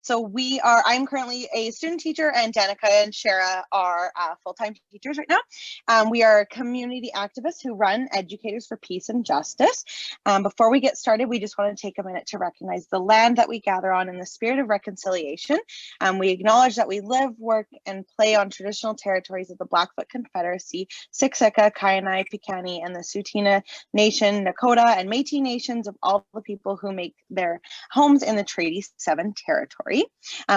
So I'm currently a student teacher, and Danica and Shara are full-time teachers right now. We are community activists who run Educators for Peace and Justice. Before we get started, we just want to take a minute to recognize the land that we gather on in the spirit of reconciliation. We acknowledge that we live, work, and play on traditional territories of the Blackfoot Confederacy, Siksika, Kainai, Piikani, and the Tsuut'ina Nation, Nakota, and Métis nations of all the people who make their homes in the Treaty 7 territory.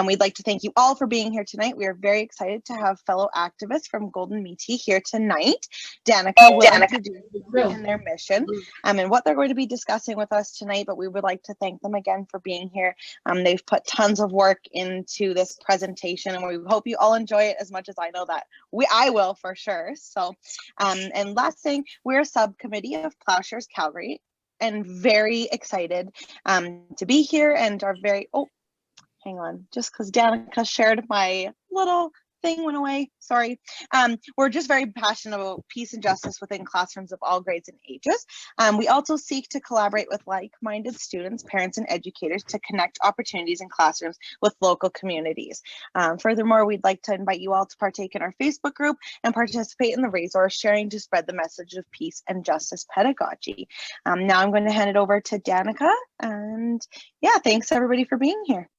We'd like to thank you all for being here tonight. We are very excited to have fellow activists from Golden Mti here tonight. Danica will introduce them and their mission and what they're going to be discussing with us tonight, but we would like to thank them again for being here. They've put tons of work into this presentation, and we hope you all enjoy it as much as I know that I will for sure. So, and last thing, we're a subcommittee of Plowshares Calgary, and very excited to be here, and are very, hang on, just because Danica shared my little thing went away, sorry. We're just very passionate about peace and justice within classrooms of all grades and ages. We also seek to collaborate with like-minded students, parents, and educators to connect opportunities in classrooms with local communities. Furthermore, we'd like to invite you all to partake in our Facebook group and participate in the resource sharing to spread the message of peace and justice pedagogy. Now I'm going to hand it over to Danica, and yeah, thanks everybody for being here.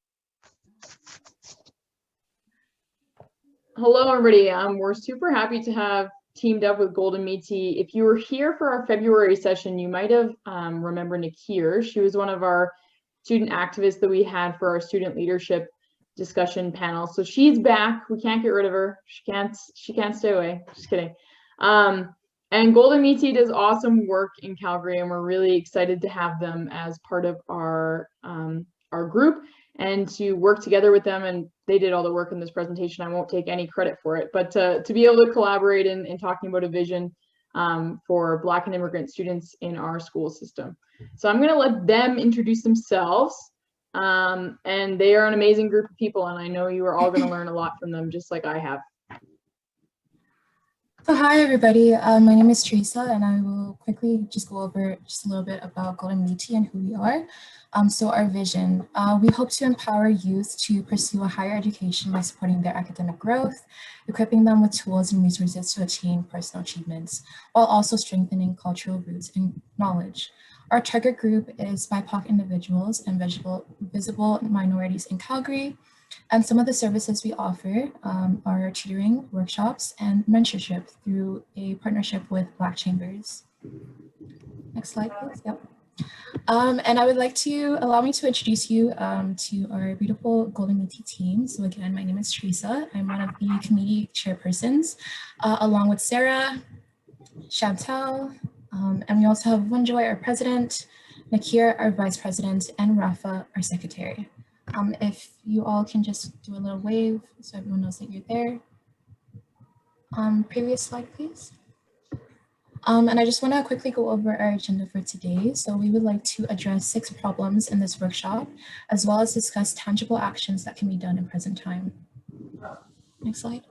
Hello, everybody. We're super happy to have teamed up with Golden Mti. If you were here for our February session, you might have remembered Nakir. She was one of our student activists that we had for our student leadership discussion panel. So she's back. We can't get rid of her. She can't stay away. Just kidding. And Golden Mti does awesome work in Calgary, and we're really excited to have them as part of our group and to work together with them. And they did all the work in this presentation. I won't take any credit for it, but to be able to collaborate in talking about a vision for Black and immigrant students in our school system. So I'm gonna let them introduce themselves. And they are an amazing group of people, and I know you are all gonna learn a lot from them, just like I have. So hi everybody, my name is Teresa, and I will quickly just go over just a little bit about Golden Mti and who we are. So our vision, we hope to empower youth to pursue a higher education by supporting their academic growth, equipping them with tools and resources to attain personal achievements, while also strengthening cultural roots and knowledge. Our target group is BIPOC individuals and visible minorities in Calgary. And some of the services we offer are tutoring, workshops, and mentorship through a partnership with Black Chambers. Next slide, please. Yep. And I would like to allow me to introduce you to our beautiful Golden Mti team. So again, my name is Teresa. I'm one of the committee chairpersons, along with Sarah, Chantal, and we also have Wunjoy, our president, Nakir, our vice president, and Rafa, our secretary. If you all can just do a little wave so everyone knows that you're there. Previous slide, please. And I just want to quickly go over our agenda for today. So we would like to address 6 problems in this workshop, as well as discuss tangible actions that can be done in present time. Next slide.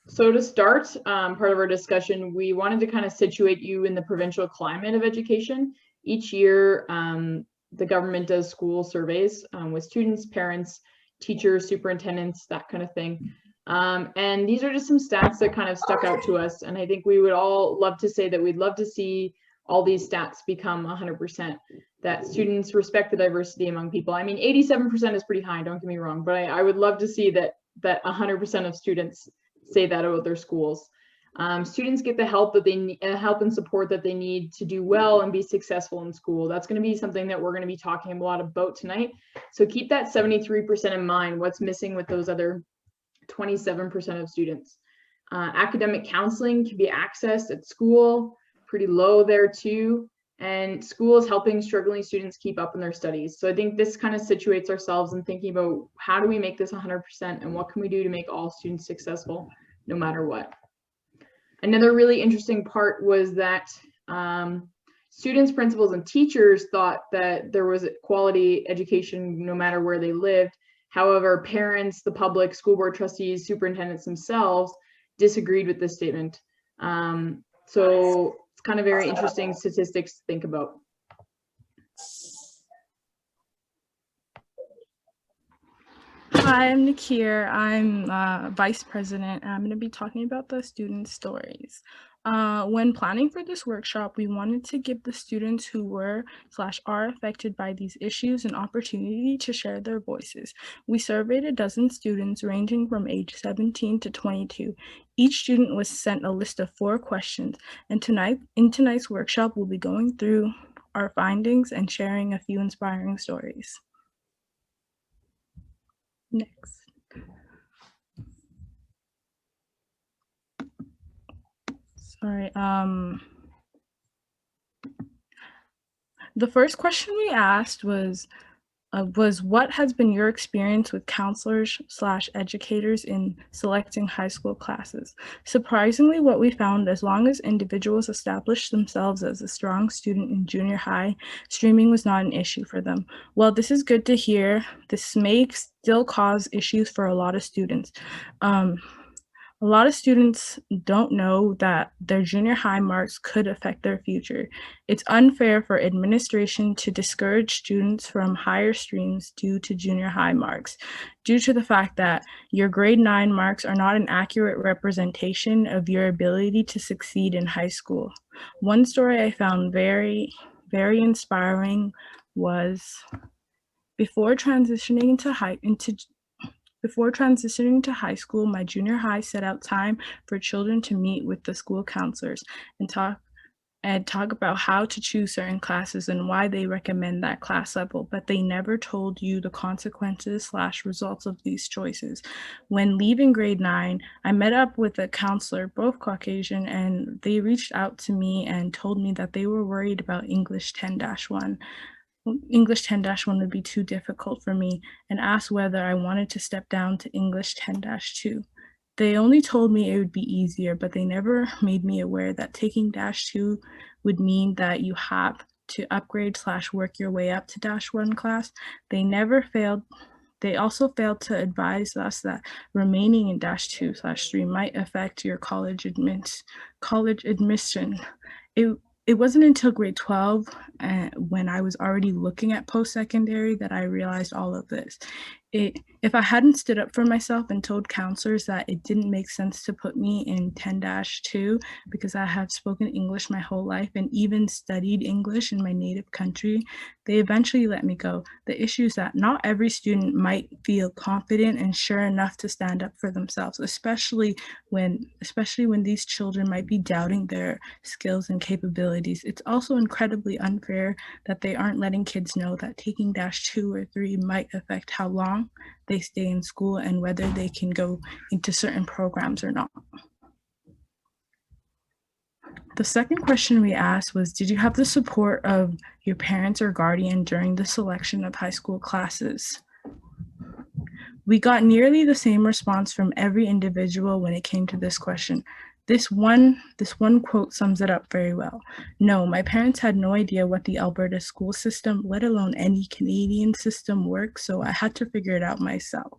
So to start part of our discussion, we wanted to kind of situate you in the provincial climate of education. Each year, the government does school surveys with students, parents, teachers, superintendents, that kind of thing. And these are just some stats that kind of stuck out to us. And I think we would all love to say that we'd love to see all these stats become 100%, that students respect the diversity among people. I mean, 87% is pretty high, don't get me wrong, but I would love to see that 100% of students say that about their schools. Students get the help that they need, help and support that they need to do well and be successful in school. That's going to be something that we're going to be talking a lot about tonight. So keep that 73% in mind, what's missing with those other 27% of students. Academic counseling can be accessed at school, pretty low there too. And school is helping struggling students keep up in their studies. So I think this kind of situates ourselves in thinking about how do we make this 100% and what can we do to make all students successful no matter what. Another really interesting part was that students, principals, and teachers thought that there was quality education no matter where they lived. However, parents, the public, school board trustees, superintendents themselves disagreed with this statement. So it's kind of very interesting statistics to think about. Hi, I'm Nakir. I'm Vice President. I'm going to be talking about the student stories. When planning for this workshop, we wanted to give the students who were/are affected by these issues an opportunity to share their voices. We surveyed a dozen students ranging from age 17 to 22. Each student was sent a list of 4 questions, and in tonight's workshop, we'll be going through our findings and sharing a few inspiring stories. Next. Sorry. The first question we asked was what has been your experience with counselors/educators in selecting high school classes? Surprisingly, what we found, as long as individuals established themselves as a strong student in junior high, streaming was not an issue for them. While this is good to hear, this may still cause issues for a lot of students. A lot of students don't know that their junior high marks could affect their future. It's unfair for administration to discourage students from higher streams due to junior high marks, due to the fact that your grade 9 marks are not an accurate representation of your ability to succeed in high school. One story I found very, very inspiring was before transitioning to high school, my junior high set out time for children to meet with the school counselors and talk about how to choose certain classes and why they recommend that class level, but they never told you the consequences/results of these choices. When leaving grade 9, I met up with a counselor, both Caucasian, and they reached out to me and told me that they were worried about English 10-1. English 10-1 would be too difficult for me, and asked whether I wanted to step down to English 10-2. They only told me it would be easier, but they never made me aware that taking -2 would mean that you have to upgrade/work your way up to -1 class. They also failed to advise us that remaining in -2/3 might affect your college admission. It wasn't until grade 12 when I was already looking at post-secondary that I realized all of this. If I hadn't stood up for myself and told counselors that it didn't make sense to put me in 10-2 because I have spoken English my whole life and even studied English in my native country, they eventually let me go. The issue is that not every student might feel confident and sure enough to stand up for themselves, especially when these children might be doubting their skills and capabilities. It's also incredibly unfair that they aren't letting kids know that taking -2 or 3 might affect how long they stay in school and whether they can go into certain programs or not. The second question we asked was, did you have the support of your parents or guardian during the selection of high school classes? We got nearly the same response from every individual when it came to this question. This one quote sums it up very well. No, my parents had no idea what the Alberta school system, let alone any Canadian system, works, so I had to figure it out myself.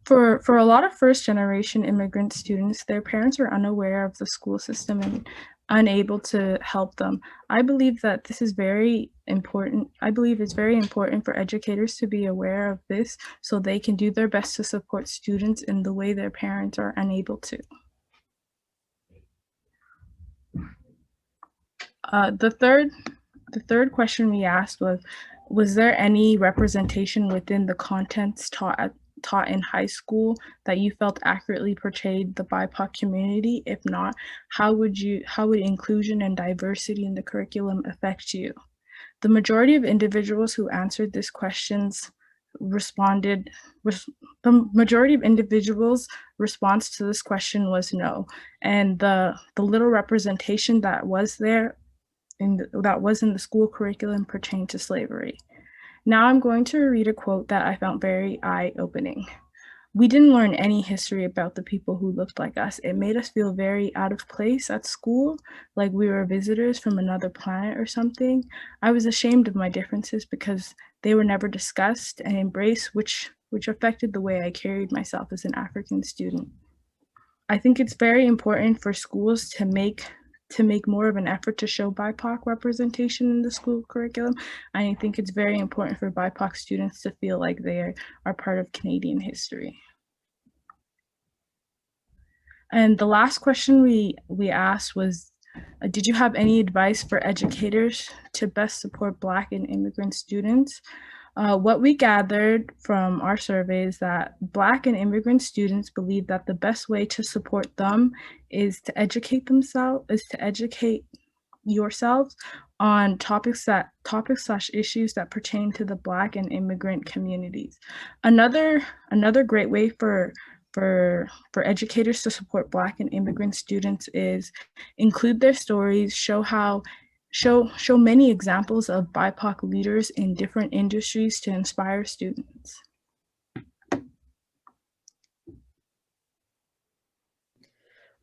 For a lot of first-generation immigrant students, their parents are unaware of the school system and unable to help them. I believe that this is very important. I believe it's very important for educators to be aware of this so they can do their best to support students in the way their parents are unable to. The third question we asked was there any representation within the contents taught in high school that you felt accurately portrayed the BIPOC community? If not, how would inclusion and diversity in the curriculum affect you? The majority of individuals who answered these questions the majority of individuals' response to this question was no, and the little representation that was there that was in the school curriculum pertained to slavery. Now I'm going to read a quote that I found very eye-opening. We didn't learn any history about the people who looked like us. It made us feel very out of place at school, like we were visitors from another planet or something. I was ashamed of my differences because they were never discussed and embraced, which affected the way I carried myself as an African student. I think it's very important for schools to make to make more of an effort to show BIPOC representation in the school curriculum. I think it's very important for BIPOC students to feel like they are part of Canadian history. And the last question we asked was, did you have any advice for educators to best support Black and immigrant students? What we gathered from our survey is that Black and immigrant students believe that the best way to support them is to educate yourselves on topics/issues that pertain to the Black and immigrant communities. Another great way for educators to support Black and immigrant students is include their stories, show many examples of BIPOC leaders in different industries to inspire students.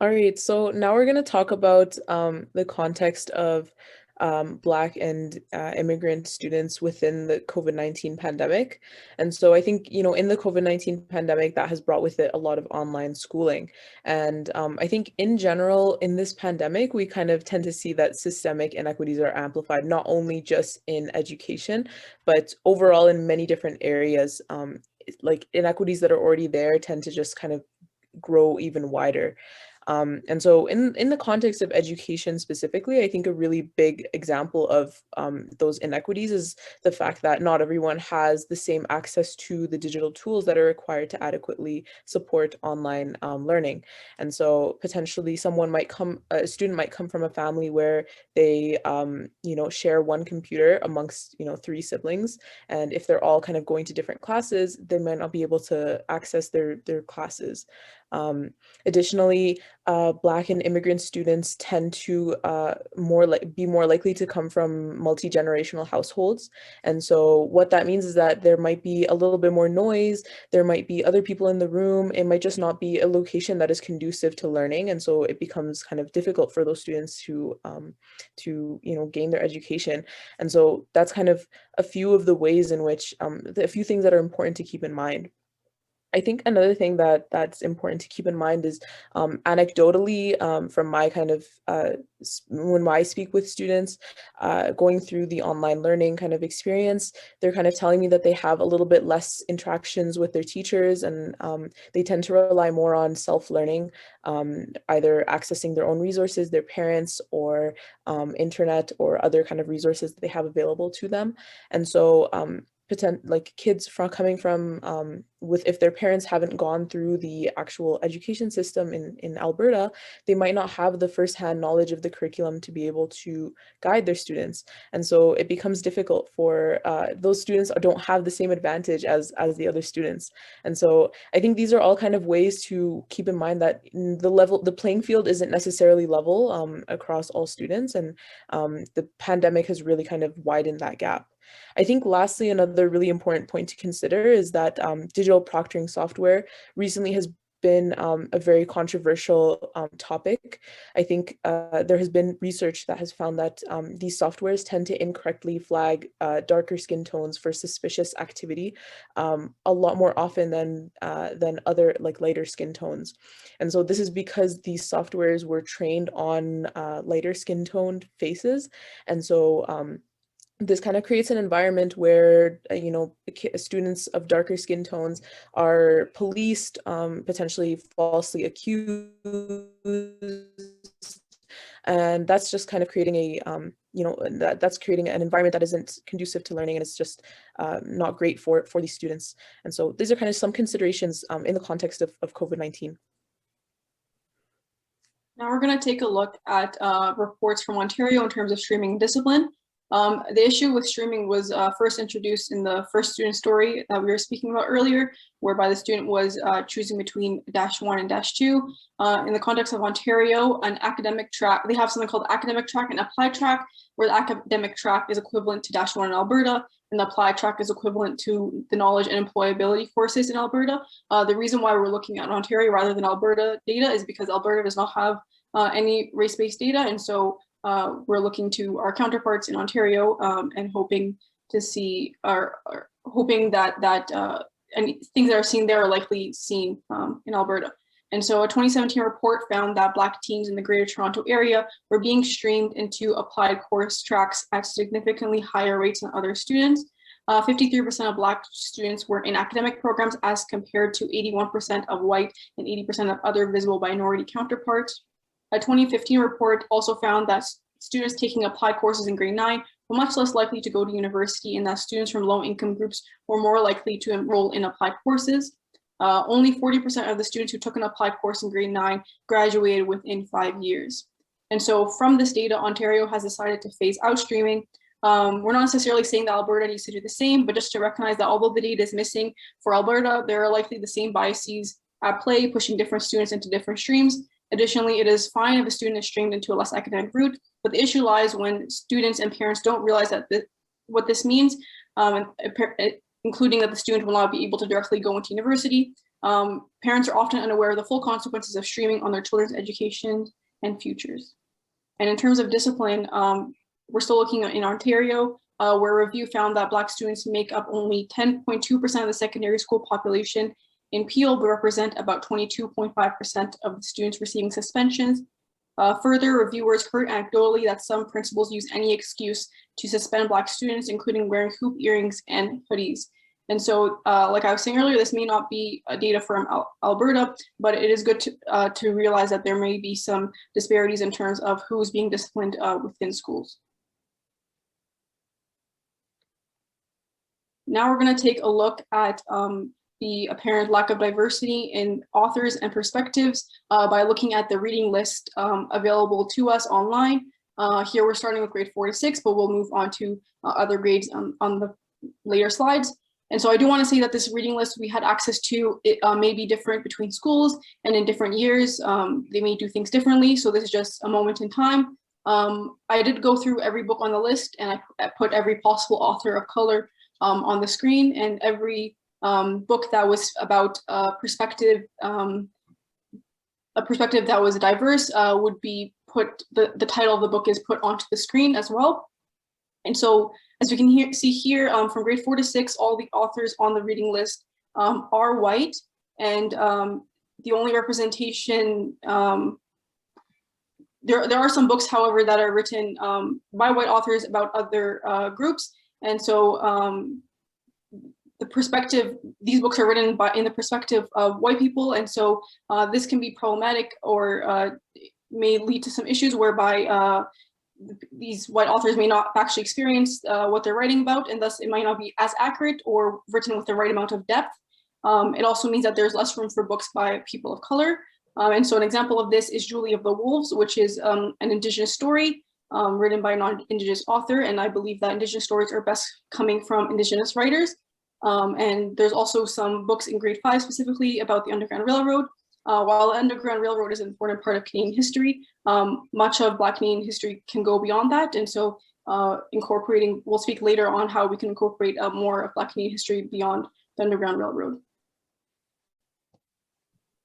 All right, so now we're going to talk about the context of Black and immigrant students within the COVID-19 pandemic. And so I think, you know, in the COVID-19 pandemic, that has brought with it a lot of online schooling. And I think in general, in this pandemic, we kind of tend to see that systemic inequities are amplified, not only just in education, but overall in many different areas. Like inequities that are already there tend to just kind of grow even wider. And so in the context of education specifically, I think a really big example of those inequities is the fact that not everyone has the same access to the digital tools that are required to adequately support online learning. And so potentially a student might come from a family where they, you know, share one computer amongst, you know, 3 siblings. And if they're all kind of going to different classes, they might not be able to access their classes. Additionally, Black and immigrant students tend to be more likely to come from multi-generational households. And so what that means is that there might be a little bit more noise, there might be other people in the room, it might just not be a location that is conducive to learning. And so it becomes kind of difficult for those students to you know, gain their education. And so that's kind of a few of the ways in which, a few things that are important to keep in mind. I think another thing that's important to keep in mind is anecdotally, from my kind of, when I speak with students going through the online learning kind of experience, they're kind of telling me that they have a little bit less interactions with their teachers, and they tend to rely more on self-learning, either accessing their own resources, their parents, or internet or other kind of resources that they have available to them. And so like kids coming from if their parents haven't gone through the actual education system in Alberta, they might not have the firsthand knowledge of the curriculum to be able to guide their students. And so it becomes difficult for those students don't have the same advantage as the other students. And so I think these are all kind of ways to keep in mind that the playing field isn't necessarily level across all students. And the pandemic has really kind of widened that gap. I think lastly, another really important point to consider is that digital proctoring software recently has been a very controversial topic. I think there has been research that has found that these softwares tend to incorrectly flag darker skin tones for suspicious activity a lot more often than other like lighter skin tones. And so this is because these softwares were trained on lighter skin toned faces. And so this kind of creates an environment where, you know, students of darker skin tones are policed, potentially falsely accused. And that's just kind of creating a, you know, that's creating an environment that isn't conducive to learning, and it's just not great for these students. And so these are kind of some considerations in the context of COVID-19. Now we're going to take a look at reports from Ontario in terms of streaming discipline. The issue with streaming was first introduced in the first student story that we were speaking about earlier, whereby the student was choosing between -1 and -2. In the context of Ontario, an academic track, they have something called academic track and applied track, where the academic track is equivalent to -1 in Alberta, and the applied track is equivalent to the knowledge and employability courses in Alberta. The reason why we're looking at Ontario rather than Alberta data is because Alberta does not have any race-based data, and so we're looking to our counterparts in Ontario and hoping to see, hoping that any things that are seen there are likely seen in Alberta. And so a 2017 report found that Black teens in the Greater Toronto area were being streamed into applied course tracks at significantly higher rates than other students. 53% of Black students were in academic programs as compared to 81% of white and 80% of other visible minority counterparts. A 2015 report also found that students taking applied courses in grade 9 were much less likely to go to university, and that students from low income groups were more likely to enroll in applied courses. Only 40% of the students who took an applied course in grade 9 graduated within 5 years. And so from this data, Ontario has decided to phase out streaming. We're not necessarily saying that Alberta needs to do the same, but just to recognize that although the data is missing for Alberta, there are likely the same biases at play, pushing different students into different streams. Additionally, it is fine if a student is streamed into a less academic route, but the issue lies when students and parents don't realize that what this means, including that the student will not be able to directly go into university. Parents are often unaware of the full consequences of streaming on their children's education and futures. And in terms of discipline, we're still looking in Ontario, where a review found that Black students make up only 10.2% of the secondary school population in Peel, but represent about 22.5% of the students receiving suspensions. Further, reviewers heard anecdotally that some principals use any excuse to suspend Black students, including wearing hoop earrings and hoodies. And so, like I was saying earlier, this may not be data from Alberta, but it is good to realize that there may be some disparities in terms of who's being disciplined within schools. Now we're going to take a look at the apparent lack of diversity in authors and perspectives by looking at the reading list available to us online. Here we're starting with grade 4 to 6, but we'll move on to other grades on the later slides. And so I do want to say that this reading list we had access to, it may be different between schools and in different years. They may do things differently. So this is just a moment in time. I did go through every book on the list, and I put every possible author of color on the screen, and every book that was about a perspective that was diverse would be put, the title of the book is put onto the screen as well. And so as we can see here, from grade 4 to 6, all the authors on the reading list are white, and the only representation, there are some books, however, that are written by white authors about other groups. And so the perspective, these books are written in the perspective of white people. And so this can be problematic, or may lead to some issues whereby these white authors may not actually experience what they're writing about, and thus it might not be as accurate or written with the right amount of depth. It also means that there's less room for books by people of color. And so an example of this is Julie of the Wolves, which is an Indigenous story written by a non-Indigenous author. And I believe that Indigenous stories are best coming from Indigenous writers. And there's also some books in grade 5 specifically about the Underground Railroad. While the Underground Railroad is an important part of Canadian history, much of Black Canadian history can go beyond that. And so we'll speak later on how we can incorporate more of Black Canadian history beyond the Underground Railroad.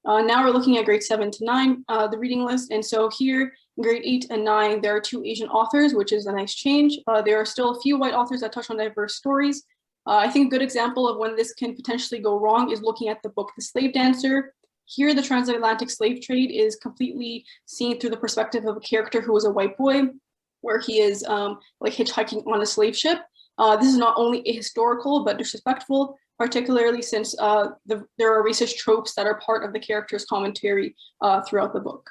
Now we're looking at grade 7 to 9, the reading list. And so here in grade 8 and 9, there are 2 Asian authors, which is a nice change. There are still a few white authors that touch on diverse stories. I think a good example of when this can potentially go wrong is looking at the book, The Slave Dancer. Here, the transatlantic slave trade is completely seen through the perspective of a character who was a white boy, where he is like hitchhiking on a slave ship. This is not only ahistorical, but disrespectful, particularly since there are racist tropes that are part of the character's commentary throughout the book.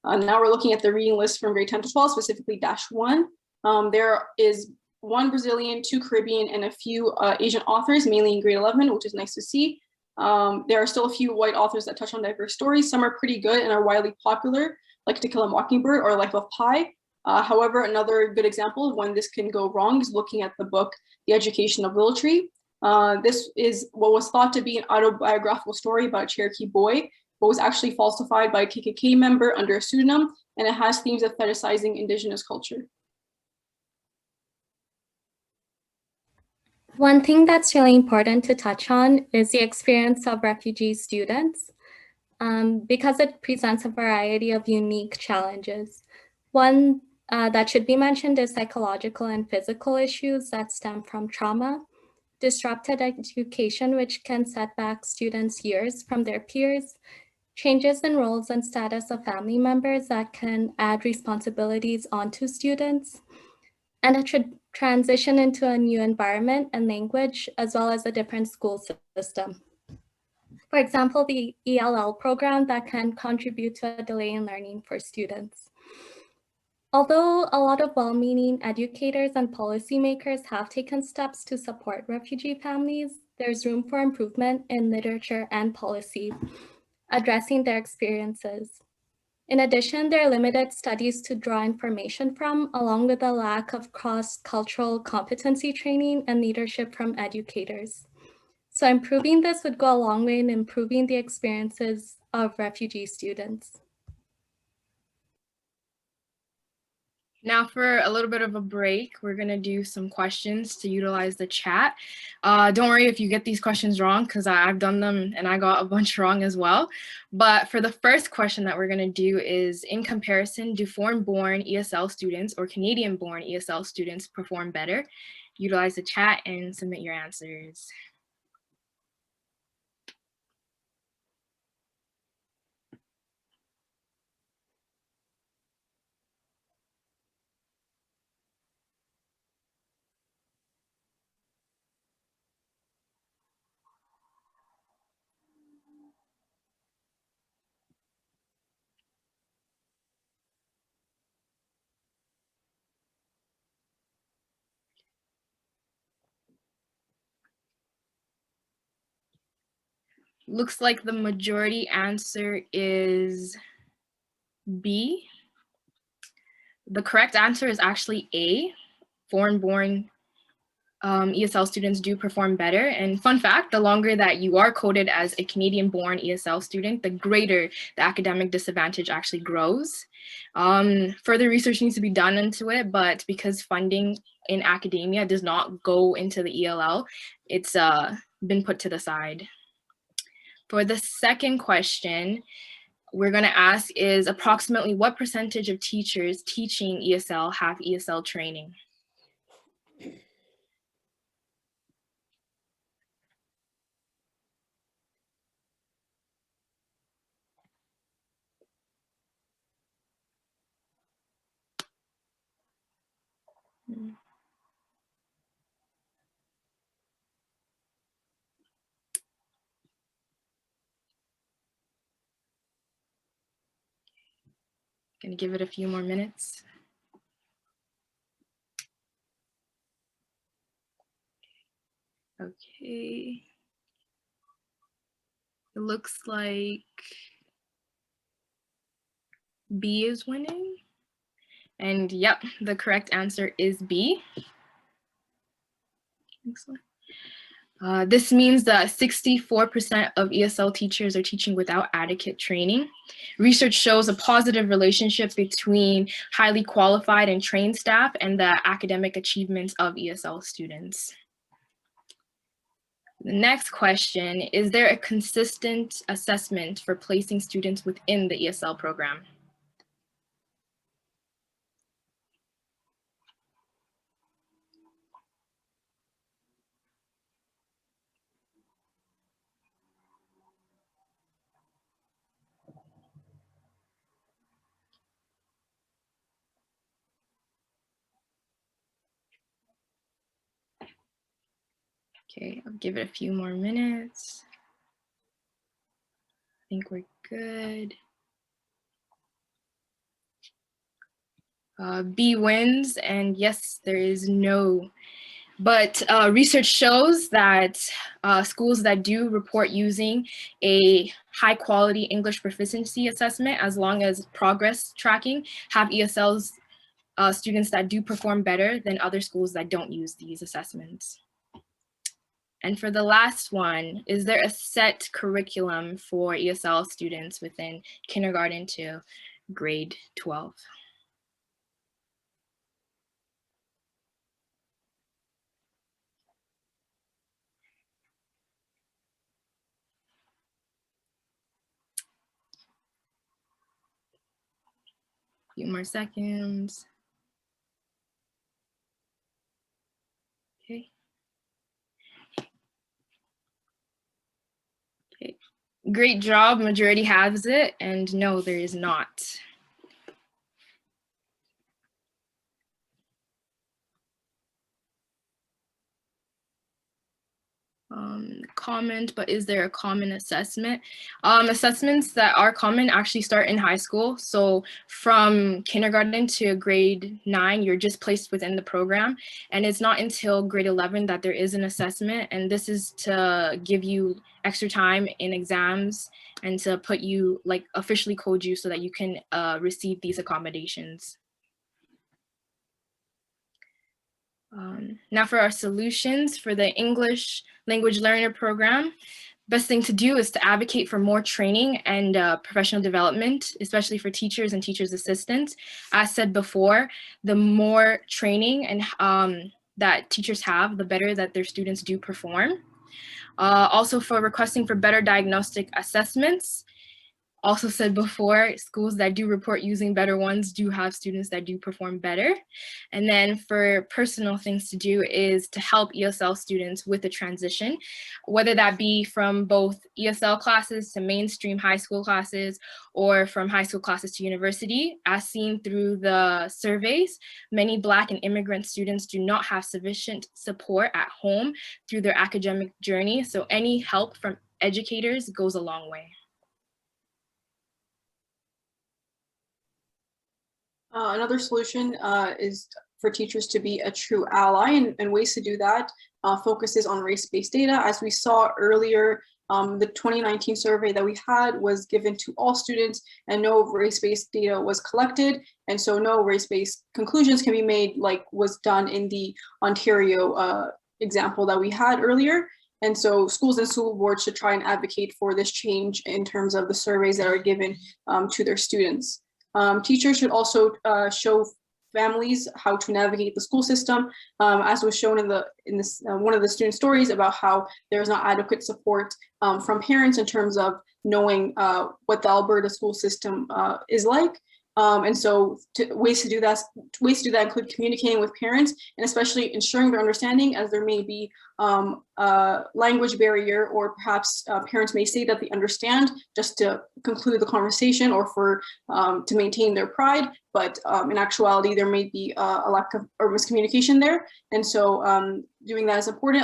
Now we're looking at the reading list from grade 10 to 12, specifically -1. There is 1 Brazilian, 2 Caribbean, and a few Asian authors, mainly in grade 11, which is nice to see. There are still a few white authors that touch on diverse stories. Some are pretty good and are widely popular, like To Kill a Mockingbird or Life of Pi. However, another good example of when this can go wrong is looking at the book, The Education of Little Tree. This is what was thought to be an autobiographical story about a Cherokee boy, but was actually falsified by a KKK member under a pseudonym, and it has themes of fetishizing Indigenous culture. One thing that's really important to touch on is the experience of refugee students, because it presents a variety of unique challenges. One that should be mentioned is psychological and physical issues that stem from trauma. disrupted education, which can set back students years from their peers, changes in roles and status of family members that can add responsibilities onto students, and a transition into a new environment and language, as well as a different school system. For example, the ELL program that can contribute to a delay in learning for students. Although a lot of well-meaning educators and policymakers have taken steps to support refugee families, there's room for improvement in literature and policy, addressing their experiences. In addition, there are limited studies to draw information from, along with a lack of cross-cultural competency training and leadership from educators. So improving this would go a long way in improving the experiences of refugee students. Now for a little bit of a break, we're gonna do some questions to utilize the chat. Don't worry if you get these questions wrong, because I've done them and I got a bunch wrong as well. But for the first question that we're gonna do is, in comparison, do foreign-born ESL students or Canadian-born ESL students perform better? Utilize the chat and submit your answers. Looks like the majority answer is B. The correct answer is actually A. Foreign-born ESL students do perform better. And fun fact, the longer that you are coded as a Canadian-born ESL student, the greater the academic disadvantage actually grows. Further research needs to be done into it, but because funding in academia does not go into the ELL, it's been put to the side. For the second question, we're going to ask is approximately what percentage of teachers teaching ESL have ESL training? Gonna give it a few more minutes. Okay. It looks like B is winning. And yep, the correct answer is B. Excellent. This means that 64% of ESL teachers are teaching without adequate training. Research shows a positive relationship between highly qualified and trained staff and the academic achievements of ESL students. The next question, is there a consistent assessment for placing students within the ESL program? Okay, I'll give it a few more minutes. I think we're good. B wins, and yes, there is no. But research shows that schools that do report using a high quality English proficiency assessment, as long as progress tracking, have ESLs students that do perform better than other schools that don't use these assessments. And for the last one, is there a set curriculum for ESL students within kindergarten to grade 12? Few more seconds. Okay. Great job, majority has it, and no, there is not. Comment, but is there a common assessment? Assessments that are common actually start in high school. So from kindergarten to grade 9, you're just placed within the program. And it's not until grade 11 that there is an assessment. And this is to give you extra time in exams and to put you, like, officially code you so that you can receive these accommodations. Now for our solutions for the English language learner program, best thing to do is to advocate for more training and professional development, especially for teachers and teachers' assistants. As said before, the more training and that teachers have, the better that their students do perform. Also for requesting for better diagnostic assessments. Also said before, schools that do report using better ones do have students that do perform better. And then for personal things to do is to help ESL students with the transition, whether that be from both ESL classes to mainstream high school classes or from high school classes to university. As seen through the surveys, many Black and immigrant students do not have sufficient support at home through their academic journey. So any help from educators goes a long way. Another solution is for teachers to be a true ally, and ways to do that focuses on race-based data. As we saw earlier, the 2019 survey that we had was given to all students and no race-based data was collected. And so no race-based conclusions can be made like was done in the Ontario example that we had earlier. And so schools and school boards should try and advocate for this change in terms of the surveys that are given to their students. Teachers should also show families how to navigate the school system, as was shown in this one of the student stories about how there's not adequate support from parents in terms of knowing what the Alberta school system is like. And so ways to do that include communicating with parents and especially ensuring their understanding, as there may be a language barrier, or perhaps parents may say that they understand just to conclude the conversation or for to maintain their pride, but in actuality there may be a lack of or miscommunication there. And so doing that is important,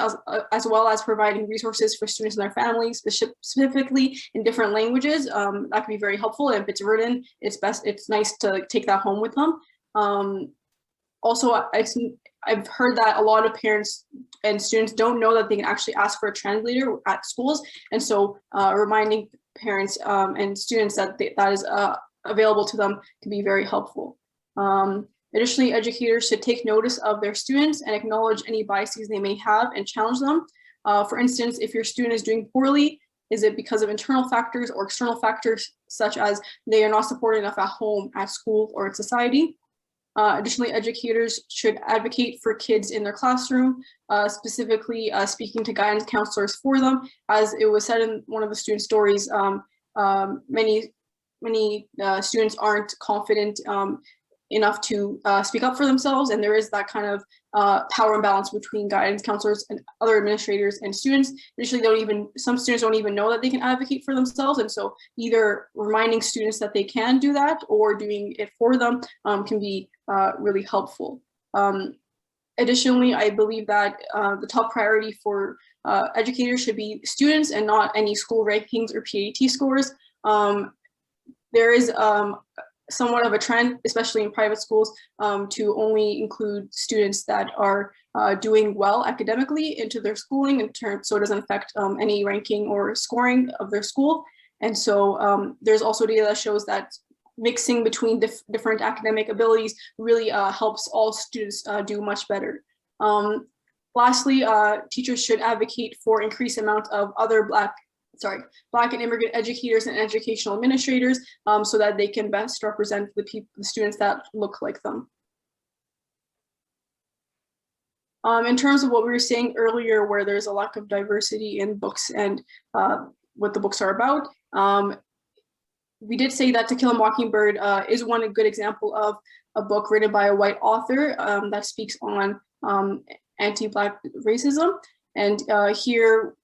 as well as providing resources for students and their families, specifically in different languages. That can be very helpful. And if it's written, it's nice to take that home with them. Also, I've heard that a lot of parents and students don't know that they can actually ask for a translator at schools. And so reminding parents and students that that is available to them can be very helpful. Additionally, educators should take notice of their students and acknowledge any biases they may have and challenge them. For instance, if your student is doing poorly, is it because of internal factors or external factors, such as they are not supported enough at home, at school, or in society? Additionally, educators should advocate for kids in their classroom, specifically speaking to guidance counselors for them. As it was said in one of the student stories, many students aren't confident enough to speak up for themselves, and there is that kind of power imbalance between guidance counselors and other administrators and students. Additionally, some students don't even know that they can advocate for themselves, and so either reminding students that they can do that or doing it for them can be really helpful. Additionally, I believe that the top priority for educators should be students and not any school rankings or PAT scores. There is somewhat of a trend, especially in private schools, to only include students that are doing well academically into their schooling, so it doesn't affect any ranking or scoring of their school. And so there's also data that shows that mixing between different academic abilities really helps all students do much better. Lastly, teachers should advocate for increased amount of other Black and immigrant educators and educational administrators so that they can best represent the students that look like them. In terms of what we were saying earlier, where there's a lack of diversity in books and what the books are about, we did say that To Kill a Mockingbird is one good example of a book written by a white author that speaks on anti-Black racism. And here,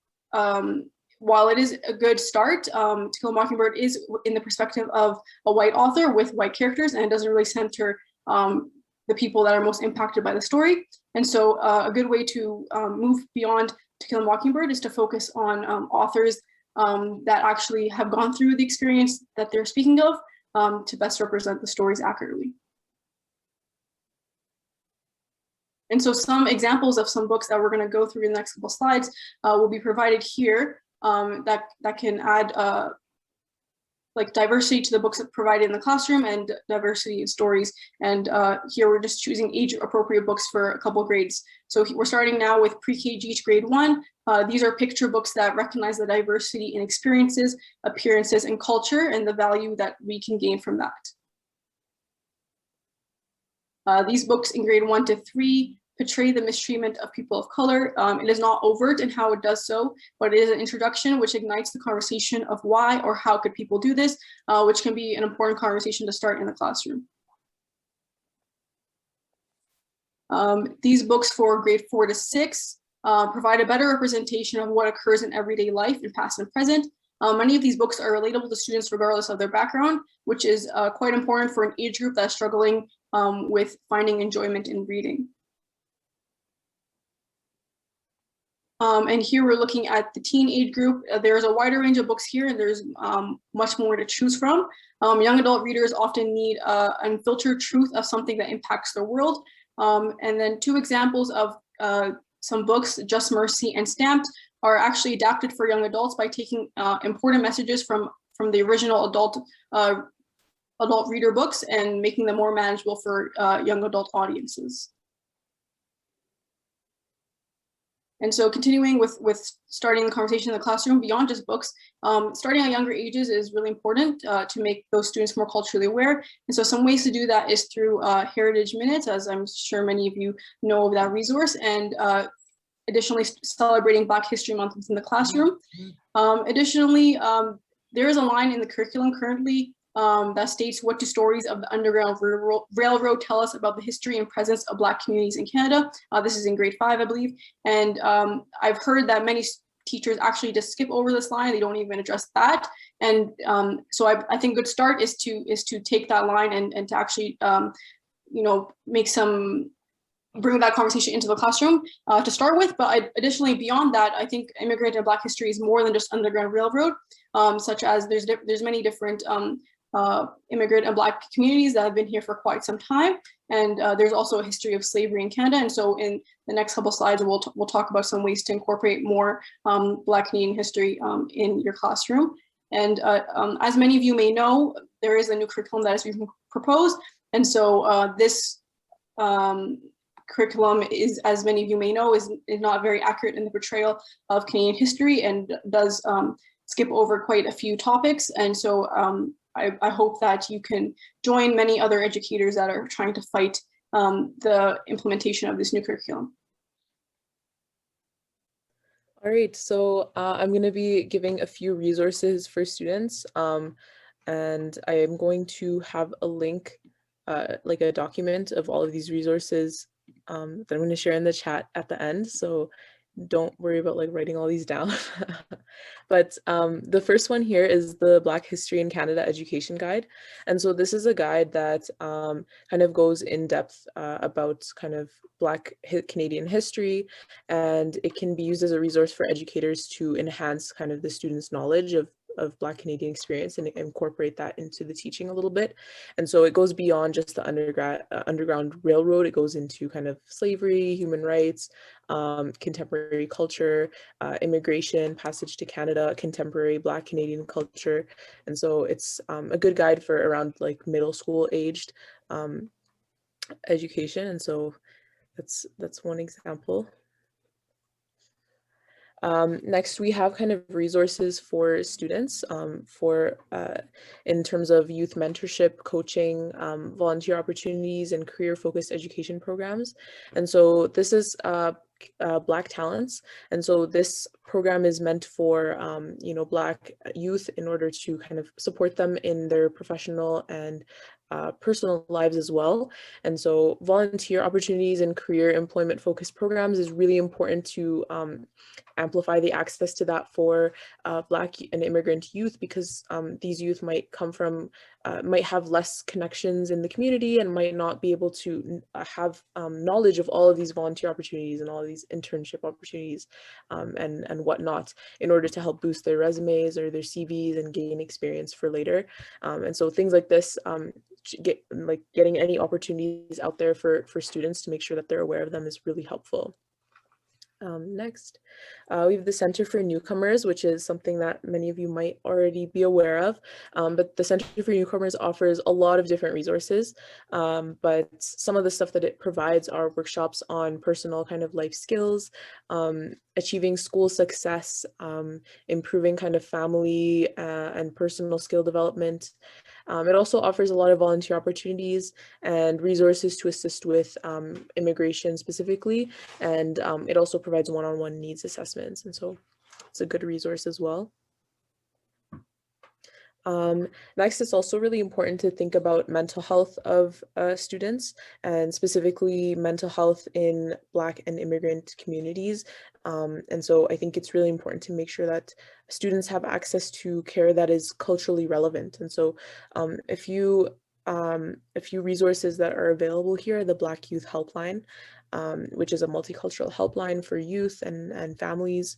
while it is a good start, To Kill a Mockingbird is in the perspective of a white author with white characters, and it doesn't really center the people that are most impacted by the story. And so a good way to move beyond To Kill a Mockingbird is to focus on authors that actually have gone through the experience that they're speaking of to best represent the stories accurately. And so some examples of some books that we're going to go through in the next couple slides will be provided here that can add like diversity to the books provided in the classroom and diversity in stories. And here we're just choosing age appropriate books for a couple grades. So we're starting now with pre-KG to grade 1. These are picture books that recognize the diversity in experiences, appearances, and culture, and the value that we can gain from that. These books in grade 1 to 3 portray the mistreatment of people of color. It is not overt in how it does so, but it is an introduction which ignites the conversation of why or how could people do this, which can be an important conversation to start in the classroom. These books for grade 4 to 6 provide a better representation of what occurs in everyday life in past and present. Many of these books are relatable to students regardless of their background, which is quite important for an age group that's struggling with finding enjoyment in reading. And here we're looking at the teen age group. There's a wider range of books here, and there's much more to choose from. Young adult readers often need an unfiltered truth of something that impacts their world. And then 2 examples of some books, Just Mercy and Stamped, are actually adapted for young adults by taking important messages from the original adult reader books and making them more manageable for young adult audiences. And so continuing with starting the conversation in the classroom beyond just books, starting at younger ages is really important to make those students more culturally aware. And so some ways to do that is through Heritage Minutes, as I'm sure many of you know of that resource, and additionally celebrating Black History Month within the classroom. Additionally, there is a line in the curriculum currently that states, what do stories of the Underground Railroad tell us about the history and presence of Black communities in Canada? This is in grade 5, I believe. And I've heard that many teachers actually just skip over this line. They don't even address that. And so I think a good start is to take that line and to actually, bring that conversation into the classroom to start with. But additionally, beyond that, I think immigrant and Black history is more than just Underground Railroad, such as there's many different immigrant and Black communities that have been here for quite some time. And there's also a history of slavery in Canada. And so in the next couple slides, we'll talk about some ways to incorporate more Black Canadian history in your classroom. And as many of you may know, there is a new curriculum that has been proposed. And so this curriculum is, as many of you may know, is not very accurate in the portrayal of Canadian history and does skip over quite a few topics. And so I hope that you can join many other educators that are trying to fight the implementation of this new curriculum. All right, so I'm going to be giving a few resources for students, and I am going to have a link, like a document of all of these resources that I'm going to share in the chat at the end. So don't worry about like writing all these down. But the first one here is the Black History in Canada Education Guide. And so this is a guide that kind of goes in depth about kind of Black Canadian history, and it can be used as a resource for educators to enhance kind of the students' knowledge of Black Canadian experience and incorporate that into the teaching a little bit. And so it goes beyond just the Underground Railroad. It goes into kind of slavery, human rights, contemporary culture, immigration, passage to Canada, contemporary Black Canadian culture. And so it's a good guide for around like middle school aged education. And so that's one example. Next, we have kind of resources for students in terms of youth mentorship, coaching, volunteer opportunities, and career-focused education programs. And so this is Black Talents. And so this program is meant for, Black youth in order to kind of support them in their professional and personal lives as well. And so volunteer opportunities and career employment focused programs is really important to amplify the access to that for Black and immigrant youth, because these youth might come from, might have less connections in the community and might not be able to have knowledge of all of these volunteer opportunities and all of these internship opportunities and whatnot, in order to help boost their resumes or their CVs and gain experience for later. And so things like this, getting any opportunities out there for students to make sure that they're aware of them is really helpful. Next, we have the Center for Newcomers, which is something that many of you might already be aware of, but the Center for Newcomers offers a lot of different resources, but some of the stuff that it provides are workshops on personal kind of life skills, achieving school success, improving kind of family and personal skill development. It also offers a lot of volunteer opportunities and resources to assist with immigration specifically, and it also provides one-on-one needs assessments, and so it's a good resource as well. Next, it's also really important to think about mental health of students, and specifically mental health in Black and immigrant communities. And so I think it's really important to make sure that students have access to care that is culturally relevant. And so a few resources that are available here: the Black Youth Helpline, which is a multicultural helpline for youth and families.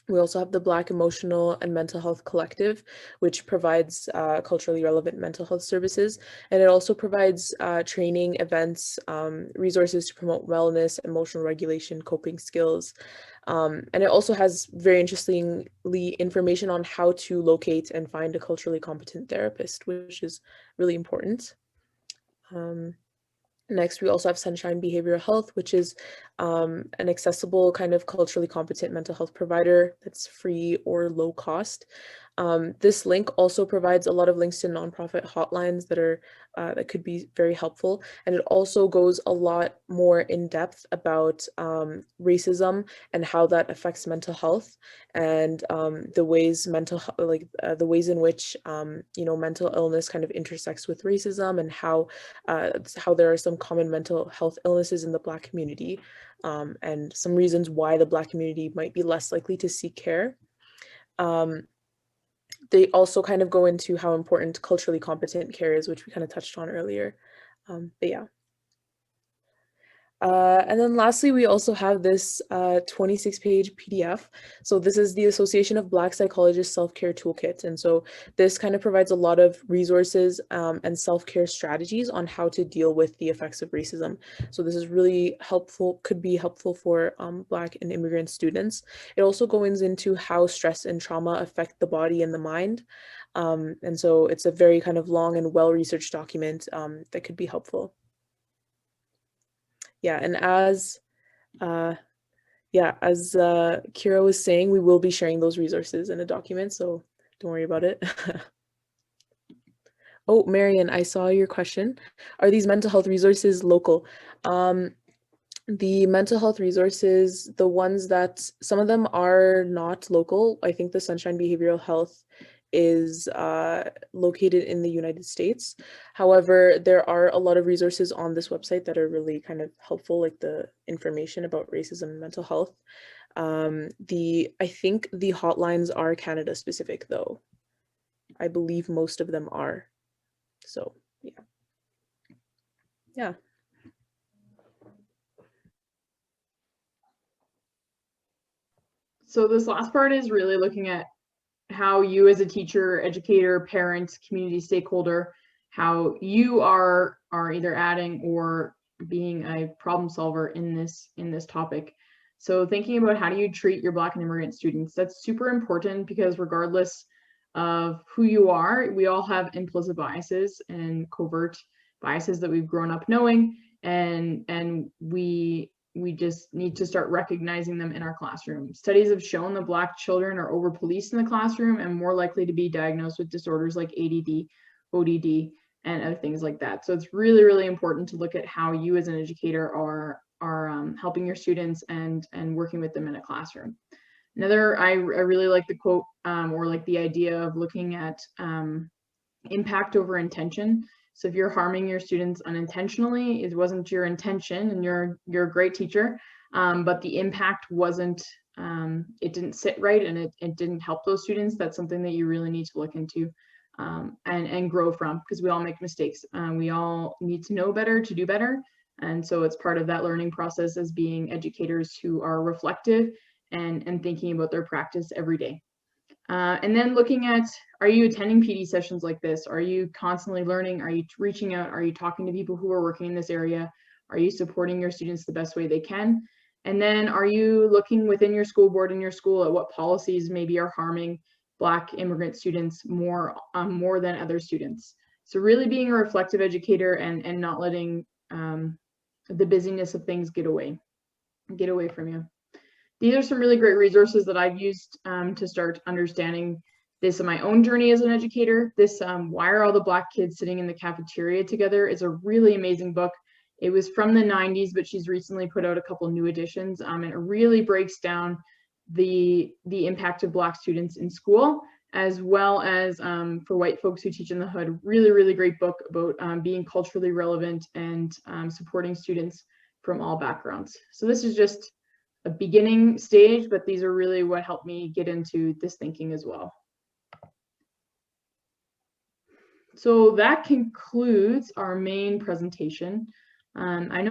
We also have the Black Emotional and Mental Health Collective, which provides culturally relevant mental health services. And it also provides training, events, resources to promote wellness, emotional regulation, coping skills. And it also has, very interestingly, information on how to locate and find a culturally competent therapist, which is really important. Next, we also have Sunshine Behavioral Health, which is an accessible kind of culturally competent mental health provider that's free or low cost. This link also provides a lot of links to nonprofit hotlines that are that could be very helpful, and it also goes a lot more in depth about racism and how that affects mental health, and the ways the ways in which mental illness kind of intersects with racism, and how there are some common mental health illnesses in the Black community, and some reasons why the Black community might be less likely to seek care. They also kind of go into how important culturally competent care is, which we kind of touched on earlier. But yeah. And then lastly, we also have this 26-page PDF. So this is the Association of Black Psychologists Self-Care Toolkit. And so this kind of provides a lot of resources and self-care strategies on how to deal with the effects of racism. So this is really helpful, could be helpful for Black and immigrant students. It also goes into how stress and trauma affect the body and the mind. And so it's a very kind of long and well-researched document that could be helpful. Yeah, and as Kira was saying, we will be sharing those resources in a document, so don't worry about it. Oh, Marian, I saw your question. Are these mental health resources local? The mental health resources, the ones that, some of them are not local. I think the Sunshine Behavioral Health is located in the United States. However, there are a lot of resources on this website that are really kind of helpful, like the information about racism and mental health. I think the hotlines are Canada specific though. I believe most of them are. So yeah. Yeah. So this last part is really looking at how you as a teacher, educator, parent, community stakeholder, how you are either adding or being a problem solver in this topic. So thinking about how do you treat your Black and immigrant students, that's super important, because regardless of who you are, we all have implicit biases and covert biases that we've grown up knowing, and we just need to start recognizing them in our classroom. Studies have shown that Black children are over-policed in the classroom and more likely to be diagnosed with disorders like ADD, ODD, and other things like that. So it's really, really important to look at how you as an educator are helping your students and working with them in a classroom. Another, I really like the quote or like the idea of looking at impact over intention. So if you're harming your students unintentionally, it wasn't your intention, and you're a great teacher, but the impact wasn't, it didn't sit right, and it didn't help those students, that's something that you really need to look into and grow from, because we all make mistakes. We all need to know better to do better. And so it's part of that learning process as being educators who are reflective and thinking about their practice every day. And then looking at, are you attending PD sessions like this? Are you constantly learning? Are you reaching out? Are you talking to people who are working in this area? Are you supporting your students the best way they can? And then are you looking within your school board and your school at what policies maybe are harming Black immigrant students more than other students? So really being a reflective educator and not letting the busyness of things get away from you. These are some really great resources that I've used to start understanding this in my own journey as an educator. This Why Are All the Black Kids Sitting in the Cafeteria Together is a really amazing book. It was from the 90s, but she's recently put out a couple new editions, and it really breaks down the impact of Black students in school, as well as for white folks who teach in the hood. Really, really great book about being culturally relevant and supporting students from all backgrounds. So this is just a beginning stage, but these are really what helped me get into this thinking as well. So that concludes our main presentation. I know